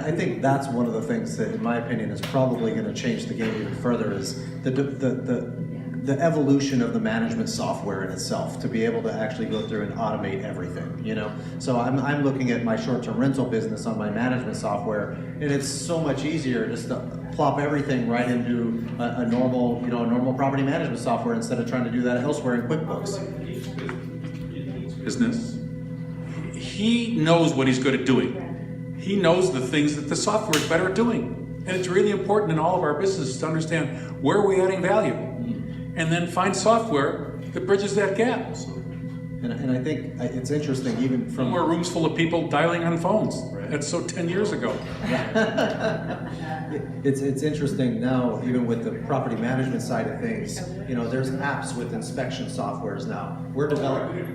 I think that's one of the things that, in my opinion, is probably going to change the game even further is the evolution of the management software in itself to be able to actually go through and automate everything, you know? So I'm looking at my short-term rental business on my management software, and it's so much easier just to plop everything right into a normal, you know, a normal property management software instead of trying to do that elsewhere in QuickBooks. Business. He knows what he's good at doing. He knows the things that the software is better at doing. And it's really important in all of our businesses to understand where are we adding value, and then find software that bridges that gap. And I think it's interesting, even from... More rooms full of people dialing on phones. Right. That's so 10 years ago. It's interesting now, even with the property management side of things, you know, there's apps with inspection softwares now. We're developing,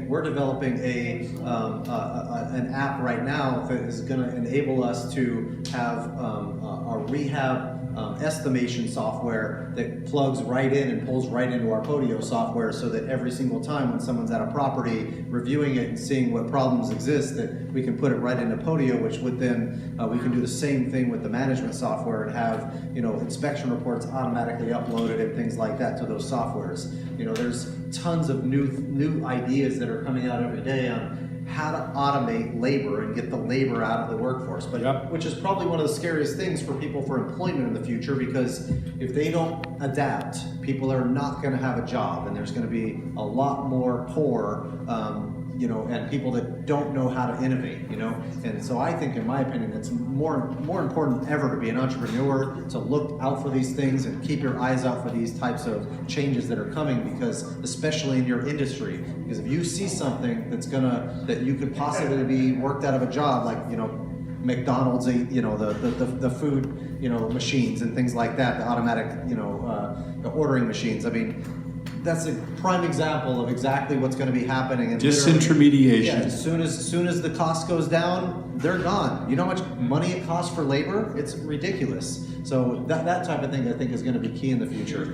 we're developing an app right now that is going to enable us to have a rehab estimation software that plugs right in and pulls right into our Podio software, so that every single time when someone's at a property reviewing it and seeing what problems exist, that we can put it right into Podio, which would then we can do the same thing with the management software and have, you know, inspection reports automatically uploaded and things like that to those softwares. You know, there's tons of new ideas that are coming out every day on how to automate labor and get the labor out of the workforce, but which is probably one of the scariest things for people for employment in the future, because if they don't adapt, people are not going to have a job, and there's going to be a lot more poor, you know, and people that don't know how to innovate, you know. And so I think, in my opinion, it's more important than ever to be an entrepreneur, to look out for these things and keep your eyes out for these types of changes that are coming, because especially in your industry, because if you see something that you could possibly be worked out of a job, like, you know, McDonald's, you know, the food, you know, machines and things like that, the automatic, you know, the ordering machines. I mean, that's a prime example of exactly what's going to be happening. And disintermediation. Yeah, as soon as the cost goes down, they're gone. You know how much money it costs for labor? It's ridiculous. So that type of thing, I think, is going to be key in the future.